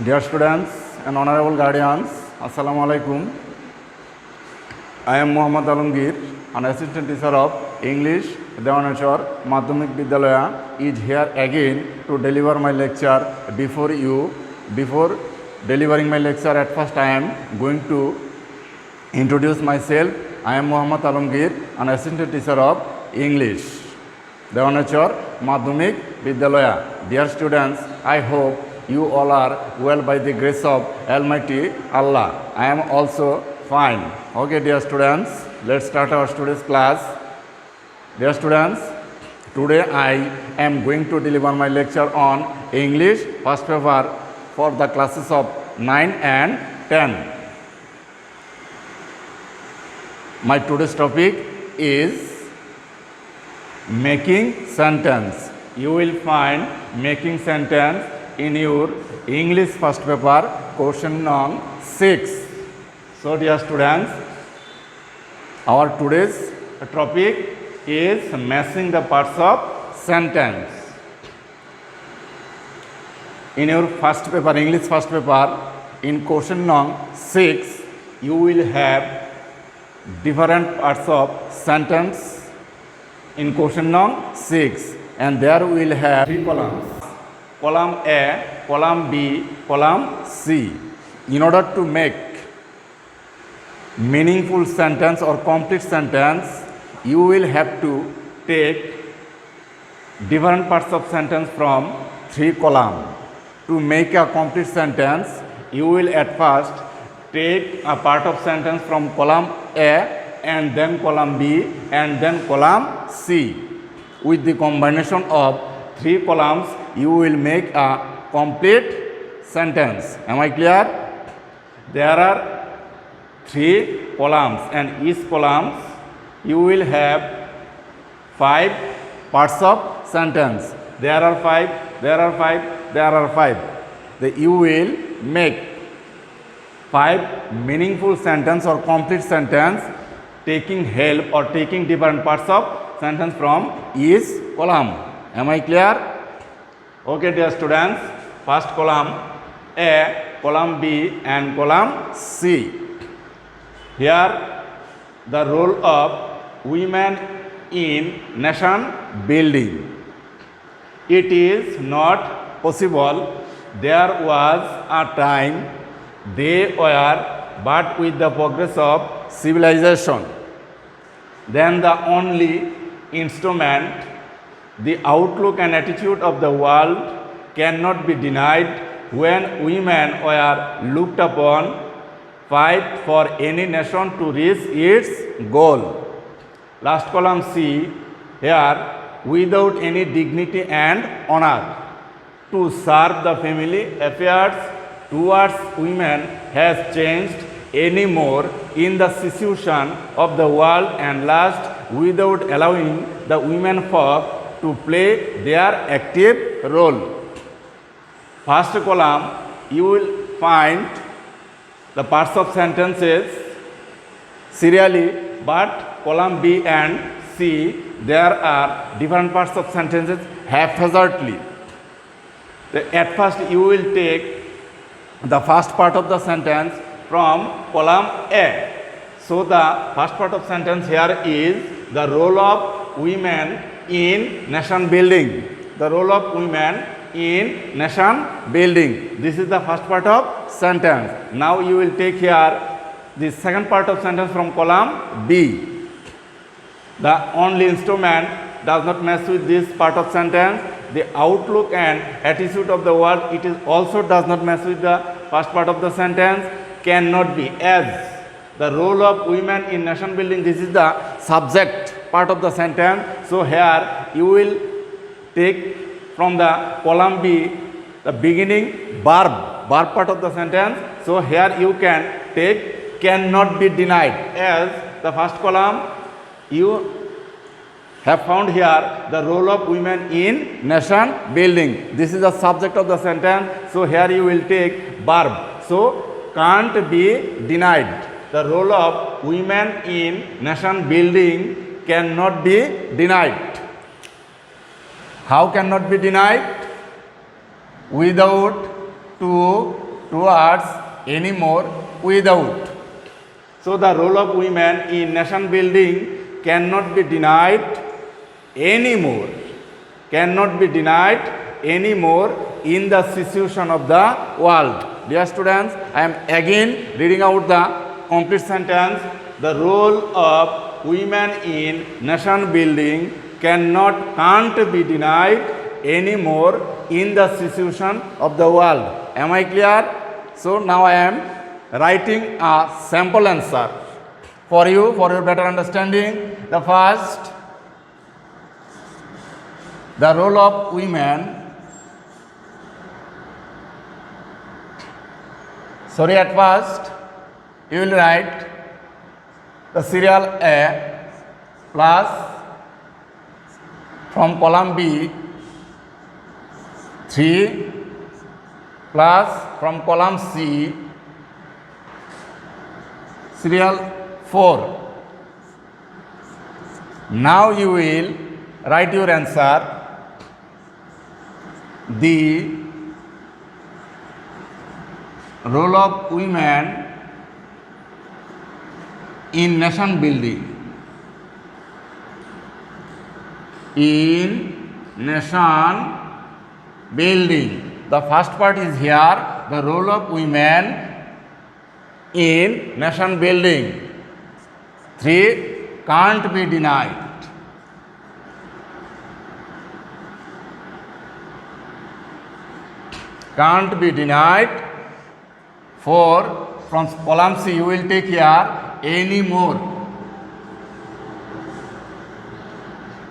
Dear students and honorable guardians, Assalamu alaikum. I am Muhammad Alamgir, an assistant teacher of English, Devanachar Madhyamik Vidyalaya, is here again to deliver my lecture before you. Before delivering my lecture, at first I am going to introduce myself. I am Muhammad Alamgir, an assistant teacher of English, Devanachar Madhyamik Vidyalaya. Dear students, I hope you all are well by the grace of Almighty Allah. I am also fine. Okay, dear students, let's start our today's class. Dear students, today I am going to deliver my lecture on English first paper for the classes of 9 and 10. My today's topic is making sentence. You will find making sentence in your English first paper question number 6. So dear students, our today's topic is matching the parts of sentence. In your first paper, English first paper, in question number 6, you will have different parts of sentence in question number 6, and there we will have 3 columns. Column A, column B, column C. In order to make meaningful sentence or complete sentence, you will have to take different parts of sentence from 3 columns. To make a complete sentence, you will at first take a part of sentence from column A and then column B and then column C. With the combination of 3 columns, you will make a complete sentence. Am I clear? There are 3 columns, and each columns you will have 5 parts of sentence. There are 5, there are 5, there are 5. You will make 5 meaningful sentence or complete sentence taking help or taking different parts of sentence from each column. Am I clear? Okay, dear students, first column A, column B and column C. Here the role of women in nation building. It is not possible. There was a time they were, but with the progress of civilization, then the only instrument, the outlook and attitude of the world cannot be denied. When women were looked upon, fight for any nation to reach its goal. Last column C, here, without any dignity and honor, to serve the family affairs towards women has changed any more in the situation of the world, and last, without allowing the women folk to play their active role. First column, you will find the parts of sentences serially, but column B and C, there are different parts of sentences haphazardly. At first, you will take the first part of the sentence from column A. So the first part of sentence here is the role of women in nation building. The role of women in nation building. This is the first part of sentence. Now you will take here the second part of sentence from column B. The only instrument does not mess with this part of sentence. The outlook and attitude of the world, it is also does not mess with the first part of the sentence. Cannot be, as the role of women in nation building, this is the subject part of the sentence. So here you will take from the column B the beginning verb part of the sentence. So here you can take cannot be denied, as the first column you have found here the role of women in nation building. This is the subject of the sentence. So here you will take verb. So can't be denied. The role of women in nation building cannot be denied. How cannot be denied? Without to towards anymore without. So the role of women in nation building cannot be denied anymore, cannot be denied anymore in the situation of the world. Dear students, I am again reading out the complete sentence. The role of women in nation building can't be denied anymore in the situation of the world. Am I clear? So now I am writing a sample answer for you for your better understanding. The first, the role of women. Sorry, at first you will write the serial A plus from column B 3 plus from column C serial 4. Now you will write your answer. The role of women in nation building. In nation building. The first part is here, the role of women in nation building. 3, can't be denied. Can't be denied. 4, from column C you will take here any more.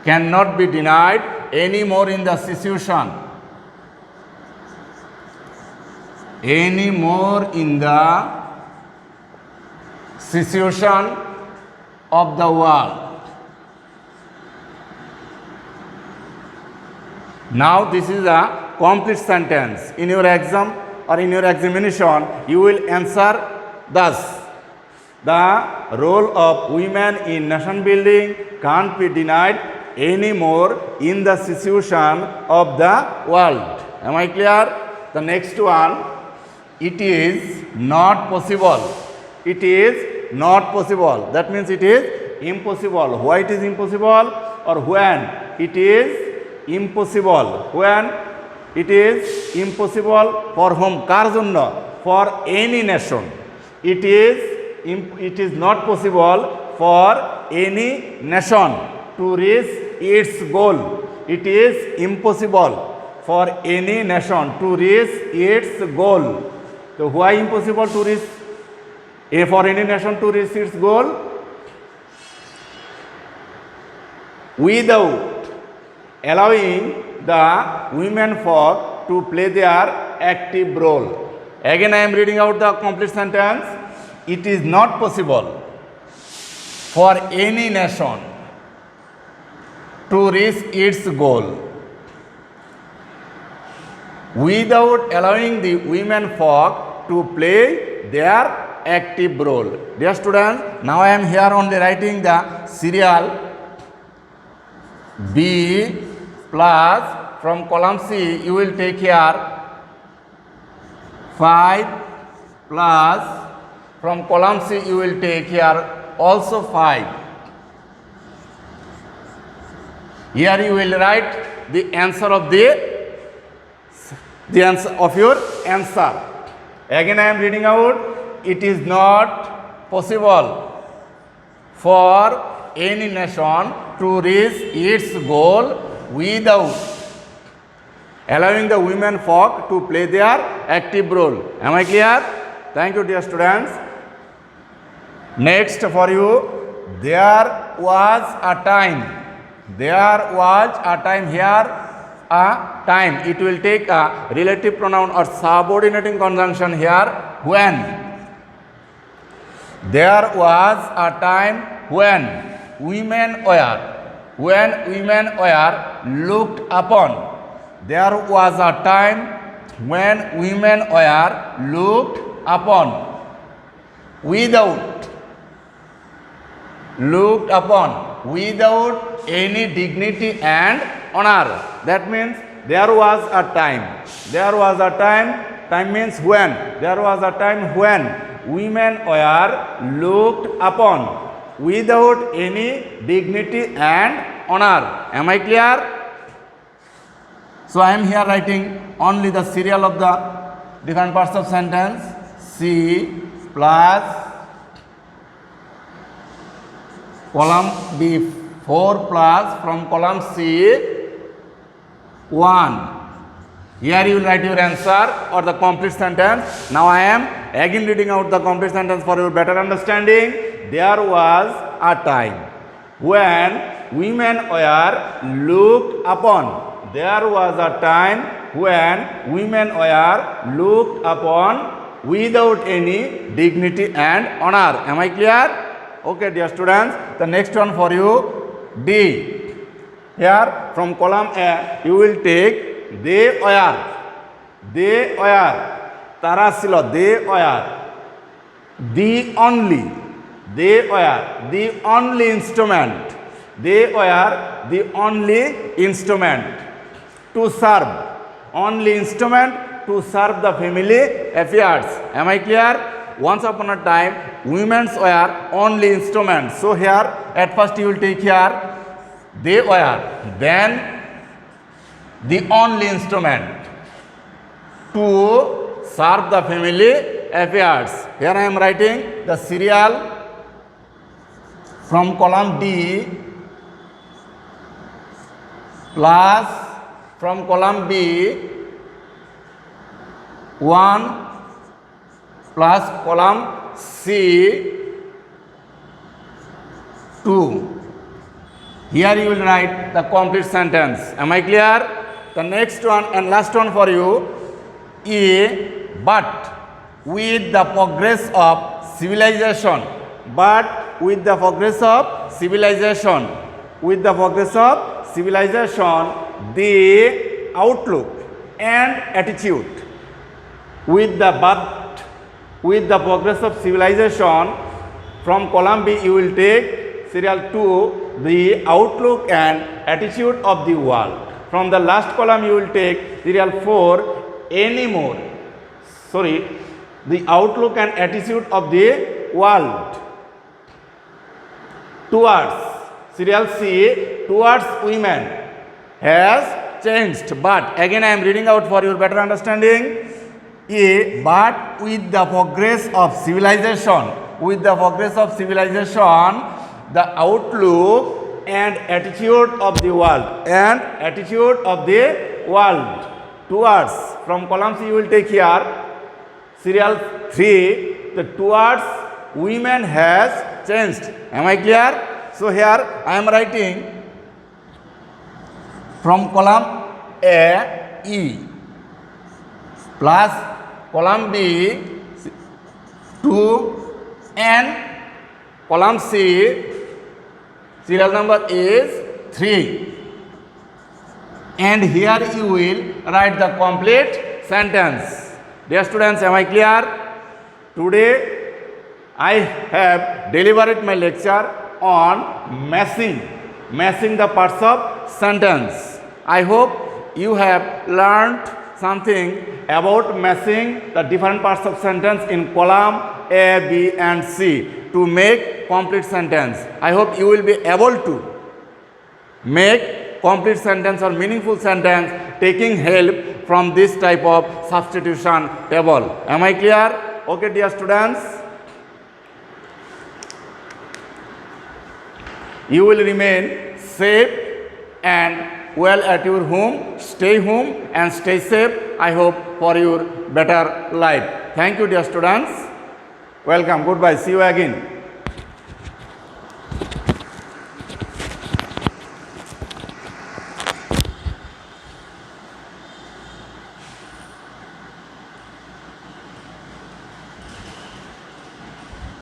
Cannot be denied any more in the situation. Any more in the situation of the world. Now this is a complete sentence. In your exam or in your examination, you will answer thus. The role of women in nation building can't be denied anymore in the situation of the world. Am I clear? The next one, it is not possible. It is not possible. That means it is impossible. Why it is impossible? Or when it is impossible? When it is impossible for whom? Kar jonno? For any nation. It is not possible for any nation to reach its goal. It is impossible for any nation to reach its goal. So why impossible to reach? For any nation to reach its goal? Without allowing the women folk to play their active role. Again I am reading out the complete sentence. It is not possible for any nation to reach its goal without allowing the women folk to play their active role. Dear students, now I am here only writing the serial B plus from column C you will take here 5 plus from column C you will take here also 5. Here you will write the answer of the answer of your answer. Again I am reading out. It is not possible for any nation to reach its goal without allowing the women folk to play their active role. Am I clear? Thank you, dear students. Next for you, there was a time. There was a time. Here a time. It will take a relative pronoun or subordinating conjunction here. When. There was a time when women were looked upon. There was a time when women were looked upon without any dignity and honor. That means there was a time Time means when. There was a time when women were looked upon without any dignity and honor. Am I clear? So I am here writing only the serial of the different parts of sentence. C plus column B 4 plus from column C 1. Here you will write your answer or the complete sentence. Now I am again reading out the complete sentence for your better understanding. There was a time when women were looked upon. There was a time when women were looked upon without any dignity and honor. Am I clear? Okay, dear students. The next one for you, D. Here from column A, you will take they were. They were. Tara silo. They were. The only. They were the only instrument. They were the only instrument to serve. Only instrument to serve the family affairs. Am I clear? Once upon a time, women were only instruments. So here, at first you will take here, they were. Then, the only instrument to serve the family affairs. Here I am writing the serial from column D plus from column B 1 plus column C 2. Here you will write the complete sentence. Am I clear? The next one and last one for you is but with the progress of civilization. But with the progress of civilization. With the progress of civilization, the outlook and attitude. With the progress of civilization, from column B you will take serial 2, the outlook and attitude of the world. From the last column you will take serial 4, anymore. The outlook and attitude of the world. Towards, serial C, towards women has changed. But again I am reading out for your better understanding. But with the progress of civilization, the outlook and attitude of the world, towards, from column C you will take here serial 3, the towards women has changed. Am I clear? So here I am writing from column A E plus column B 2 and column C serial number is 3. And here you will write the complete sentence. Dear students, am I clear? Today I have delivered my lecture on matching the parts of sentence. I hope you have learned something about matching the different parts of sentence in column A, B and C to make complete sentence. I hope you will be able to make complete sentence or meaningful sentence taking help from this type of substitution table. Am I clear? Okay, dear students. You will remain safe and well at your home. Stay home and stay safe. I hope for your better life. Thank you, dear students. Welcome. Goodbye. See you again.